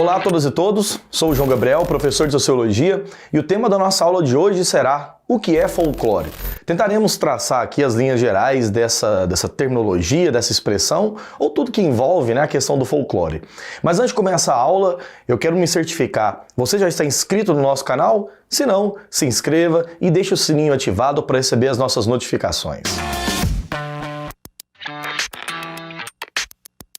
Olá a todas e todos, sou o João Gabriel, professor de Sociologia, e o tema da nossa aula de hoje será o que é folclore. Tentaremos traçar aqui as linhas gerais dessa terminologia, dessa expressão, ou tudo que envolve, né, a questão do folclore. Mas antes de começar a aula, eu quero me certificar. Você já está inscrito no nosso canal? Se não, se inscreva e deixe o sininho ativado para receber as nossas notificações.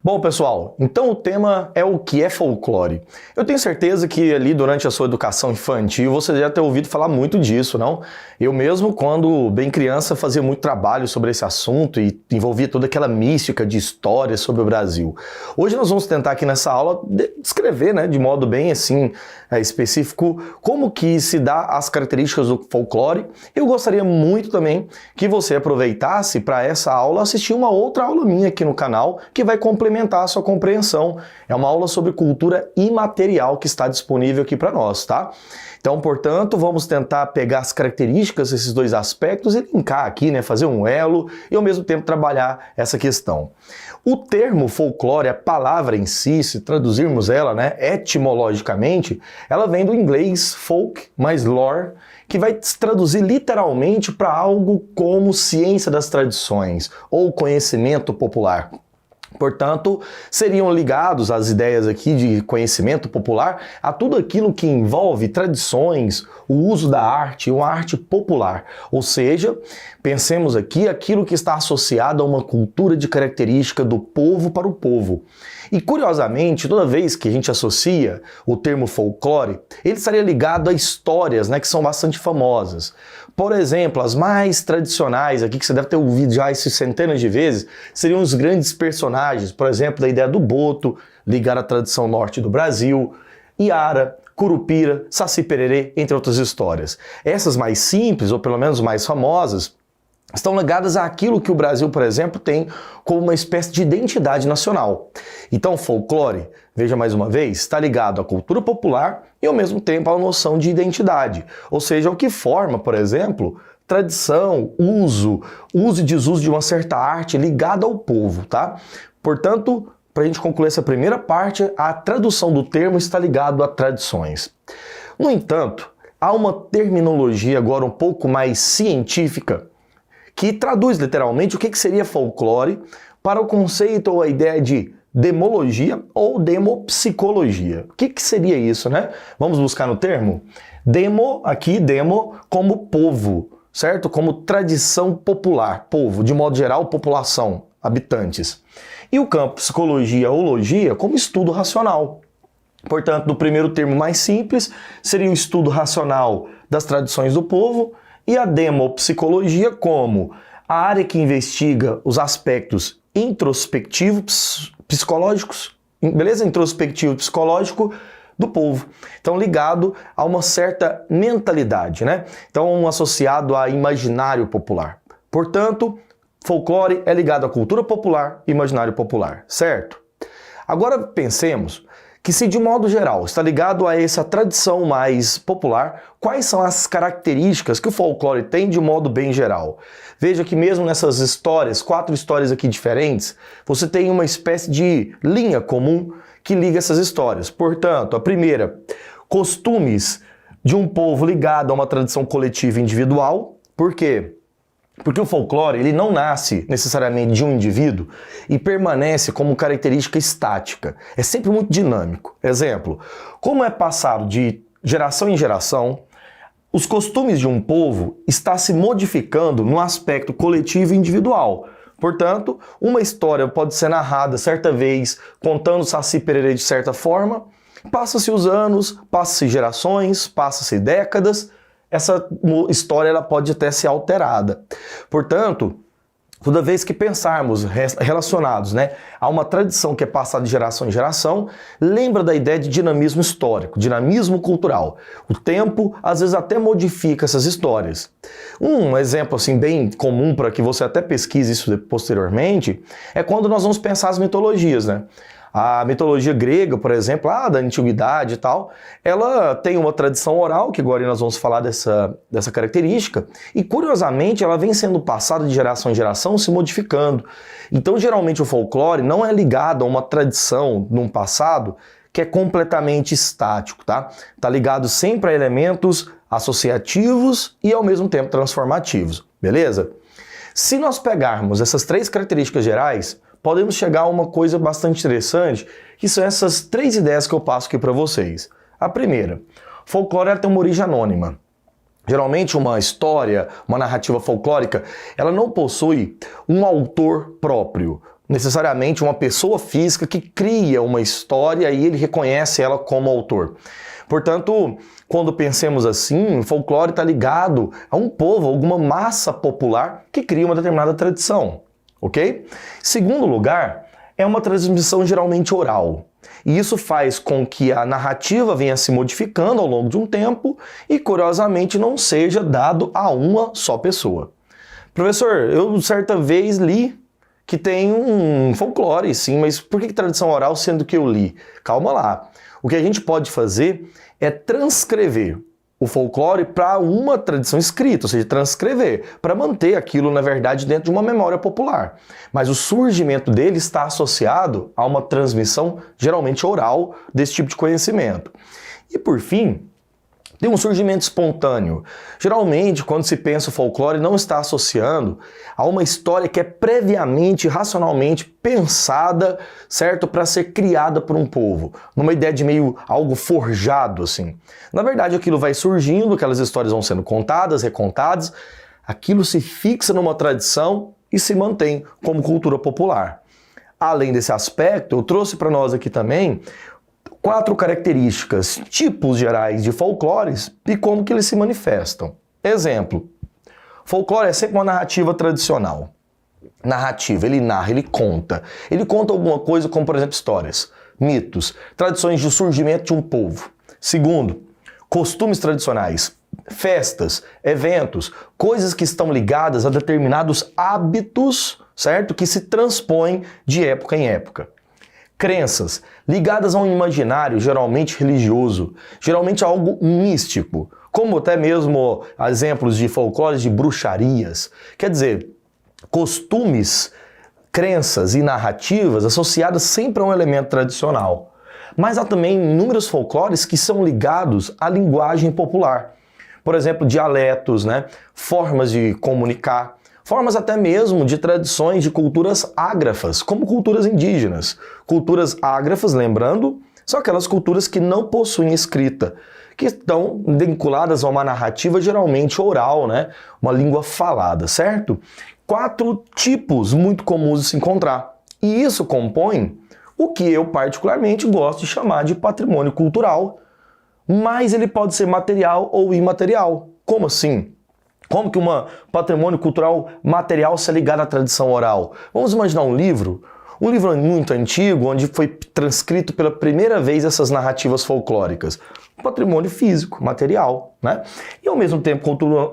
Bom, pessoal, então o tema é o que é folclore. Eu tenho certeza que ali durante a sua educação infantil você já tem ouvido falar muito disso, não? Eu mesmo, quando bem criança, fazia muito trabalho sobre esse assunto e envolvia toda aquela mística de histórias sobre o Brasil. Hoje nós vamos tentar aqui nessa aula descrever, né, de modo bem assim específico, como que se dá as características do folclore. Eu gostaria muito também que você aproveitasse para essa aula assistir uma outra aula minha aqui no canal, que vai complementar a sua compreensão. É uma aula sobre cultura imaterial que está disponível aqui para nós, tá? Então, portanto, vamos tentar pegar as características desses dois aspectos e linkar aqui, né, fazer um elo e ao mesmo tempo trabalhar essa questão. O termo folclore, a palavra em si, se traduzirmos ela, né, etimologicamente, ela vem do inglês folk mais lore, que vai se traduzir literalmente para algo como ciência das tradições ou conhecimento popular. Portanto, seriam ligados às ideias aqui de conhecimento popular a tudo aquilo que envolve tradições, o uso da arte, uma arte popular. Ou seja, pensemos aqui aquilo que está associado a uma cultura de característica do povo para o povo. E curiosamente, toda vez que a gente associa o termo folclore, ele estaria ligado a histórias, né, que são bastante famosas. Por exemplo, as mais tradicionais aqui, que você deve ter ouvido já isso centenas de vezes, seriam os grandes personagens, por exemplo, da ideia do boto, ligada à tradição norte do Brasil, Iara, Curupira, Saci Pererê, entre outras histórias. Essas mais simples, ou pelo menos mais famosas, estão ligadas àquilo que o Brasil, por exemplo, tem como uma espécie de identidade nacional. Então, folclore, veja mais uma vez, está ligado à cultura popular e ao mesmo tempo à noção de identidade, ou seja, o que forma, por exemplo, tradição, uso e desuso de uma certa arte ligada ao povo, tá? Portanto, para a gente concluir essa primeira parte, a tradução do termo está ligado a tradições. No entanto, há uma terminologia agora um pouco mais científica que traduz literalmente o que seria folclore para o conceito ou a ideia de demologia ou demopsicologia. O que seria isso, né? Vamos buscar no termo? Demo, aqui, demo como povo, certo? Como tradição popular, povo, de modo geral, população, habitantes. E o campo psicologia ou logia como estudo racional. Portanto, no primeiro termo mais simples, seria o estudo racional das tradições do povo, e a demopsicologia como a área que investiga os aspectos introspectivos psicológicos, beleza? Introspectivo psicológico do povo. Então, ligado a uma certa mentalidade, né? Então, associado a imaginário popular. Portanto, folclore é ligado à cultura popular e imaginário popular, certo? Agora pensemos que se de modo geral está ligado a essa tradição mais popular, quais são as características que o folclore tem de modo bem geral? Veja que mesmo nessas histórias, 4 histórias aqui diferentes, você tem uma espécie de linha comum que liga essas histórias. Portanto, a primeira, costumes de um povo ligado a uma tradição coletiva e individual. Por quê? Porque o folclore ele não nasce necessariamente de um indivíduo e permanece como característica estática. É sempre muito dinâmico. Exemplo, como é passado de geração em geração, os costumes de um povo estão se modificando no aspecto coletivo e individual. Portanto, uma história pode ser narrada certa vez contando Saci Pererê de certa forma, passa-se os anos, passa-se gerações, passa-se décadas, essa história ela pode até ser alterada. Portanto, toda vez que pensarmos relacionados, né, a uma tradição que é passada de geração em geração, lembra da ideia de dinamismo histórico, dinamismo cultural. O tempo, às vezes, até modifica essas histórias. Um exemplo assim, bem comum para que você até pesquise isso posteriormente, é quando nós vamos pensar as mitologias, né? A mitologia grega, por exemplo, da antiguidade e tal, ela tem uma tradição oral, que agora nós vamos falar dessa característica, e curiosamente ela vem sendo passada de geração em geração, se modificando. Então, geralmente o folclore não é ligado a uma tradição num passado que é completamente estático, tá? Tá ligado sempre a elementos associativos e ao mesmo tempo transformativos, beleza? Se nós pegarmos essas 3 características gerais, podemos chegar a uma coisa bastante interessante, que são essas 3 ideias que eu passo aqui para vocês. A primeira, folclore tem uma origem anônima. Geralmente uma história, uma narrativa folclórica, ela não possui um autor próprio, necessariamente uma pessoa física que cria uma história e ele reconhece ela como autor. Portanto, quando pensemos assim, o folclore está ligado a um povo, alguma massa popular que cria uma determinada tradição, ok? Segundo lugar, é uma transmissão geralmente oral. E isso faz com que a narrativa venha se modificando ao longo de um tempo e, curiosamente, não seja dado a uma só pessoa. Professor, eu certa vez li que tem um folclore, sim, mas por que tradição oral sendo que eu li? Calma lá. O que a gente pode fazer é transcrever o folclore para uma tradição escrita, ou seja, transcrever, para manter aquilo, na verdade, dentro de uma memória popular. Mas o surgimento dele está associado a uma transmissão, geralmente oral, desse tipo de conhecimento. E, por fim, tem um surgimento espontâneo. Geralmente, quando se pensa o folclore, não está associando a uma história que é previamente, racionalmente pensada, certo? Para ser criada por um povo. Numa ideia de meio algo forjado, assim. Na verdade, aquilo vai surgindo, aquelas histórias vão sendo contadas, recontadas, aquilo se fixa numa tradição e se mantém como cultura popular. Além desse aspecto, eu trouxe para nós aqui também 4 características, tipos gerais de folclores e como que eles se manifestam. Exemplo, folclore é sempre uma narrativa tradicional. Narrativa, ele narra, ele conta. Ele conta alguma coisa como, por exemplo, histórias, mitos, tradições de surgimento de um povo. Segundo, costumes tradicionais, festas, eventos, coisas que estão ligadas a determinados hábitos, certo? Que se transpõem de época em época. Crenças, ligadas a um imaginário geralmente religioso, geralmente a algo místico, como até mesmo exemplos de folclores de bruxarias. Quer dizer, costumes, crenças e narrativas associadas sempre a um elemento tradicional. Mas há também inúmeros folclores que são ligados à linguagem popular. Por exemplo, dialetos, né? Formas de comunicar, formas até mesmo de tradições de culturas ágrafas, como culturas indígenas. Culturas ágrafas, lembrando, são aquelas culturas que não possuem escrita, que estão vinculadas a uma narrativa geralmente oral, né? Uma língua falada, certo? 4 tipos muito comuns de se encontrar. E isso compõe o que eu particularmente gosto de chamar de patrimônio cultural, mas ele pode ser material ou imaterial. Como assim? Como que um patrimônio cultural material se ligar à tradição oral? Vamos imaginar um livro muito antigo, onde foi transcrito pela primeira vez essas narrativas folclóricas. Um patrimônio físico, material, né? E ao mesmo tempo, cultura...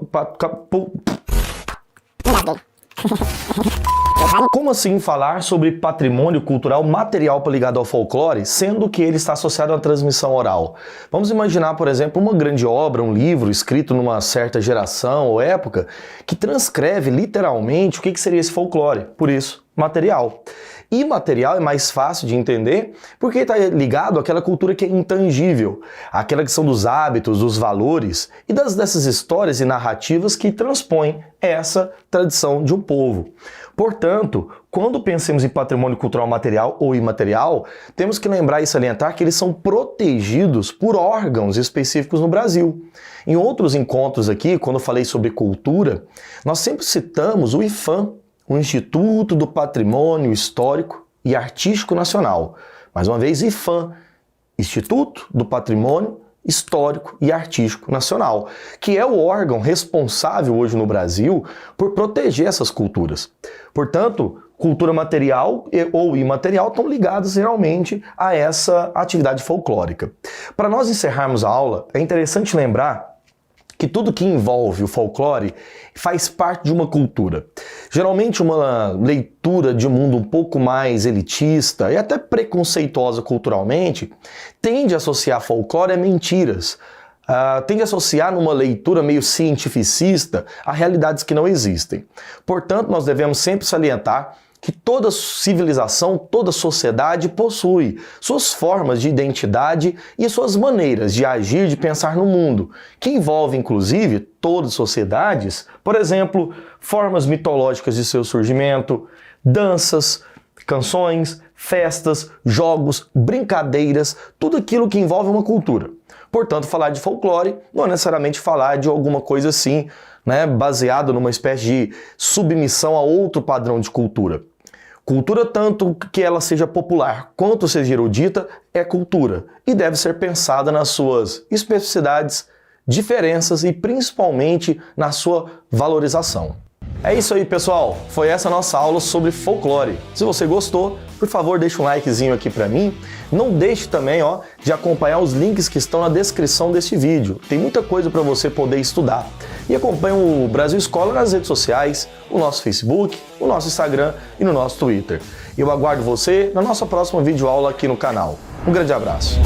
Como assim falar sobre patrimônio cultural material ligado ao folclore, sendo que ele está associado à transmissão oral? Vamos imaginar, por exemplo, uma grande obra, um livro escrito numa certa geração ou época, que transcreve literalmente o que seria esse folclore, por isso, material. Imaterial é mais fácil de entender porque está ligado àquela cultura que é intangível, àquela que são dos hábitos, dos valores e dessas histórias e narrativas que transpõem essa tradição de um povo. Portanto, quando pensamos em patrimônio cultural material ou imaterial, temos que lembrar e salientar que eles são protegidos por órgãos específicos no Brasil. Em outros encontros aqui, quando eu falei sobre cultura, nós sempre citamos o IPHAN, o Instituto do Patrimônio Histórico e Artístico Nacional. Mais uma vez, IPHAN, Instituto do Patrimônio Histórico e Artístico Nacional, que é o órgão responsável hoje no Brasil por proteger essas culturas. Portanto, cultura material ou imaterial estão ligadas geralmente a essa atividade folclórica. Para nós encerrarmos a aula, é interessante lembrar que tudo que envolve o folclore faz parte de uma cultura. Geralmente uma leitura de um mundo um pouco mais elitista e até preconceituosa culturalmente tende a associar folclore a mentiras, tende a associar numa leitura meio cientificista a realidades que não existem. Portanto, nós devemos sempre salientar que toda civilização, toda sociedade possui suas formas de identidade e suas maneiras de agir, de pensar no mundo, que envolve inclusive todas as sociedades, por exemplo, formas mitológicas de seu surgimento, danças, canções, festas, jogos, brincadeiras, tudo aquilo que envolve uma cultura. Portanto, falar de folclore não é necessariamente falar de alguma coisa assim, baseado numa espécie de submissão a outro padrão de cultura. Cultura, tanto que ela seja popular quanto seja erudita, é cultura e deve ser pensada nas suas especificidades, diferenças e principalmente na sua valorização. É isso aí, pessoal. Foi essa nossa aula sobre folclore. Se você gostou, por favor, deixa um likezinho aqui pra mim. Não deixe também, de acompanhar os links que estão na descrição deste vídeo. Tem muita coisa para você poder estudar. E acompanhe o Brasil Escola nas redes sociais, o nosso Facebook, o nosso Instagram e no nosso Twitter. Eu aguardo você na nossa próxima videoaula aqui no canal. Um grande abraço.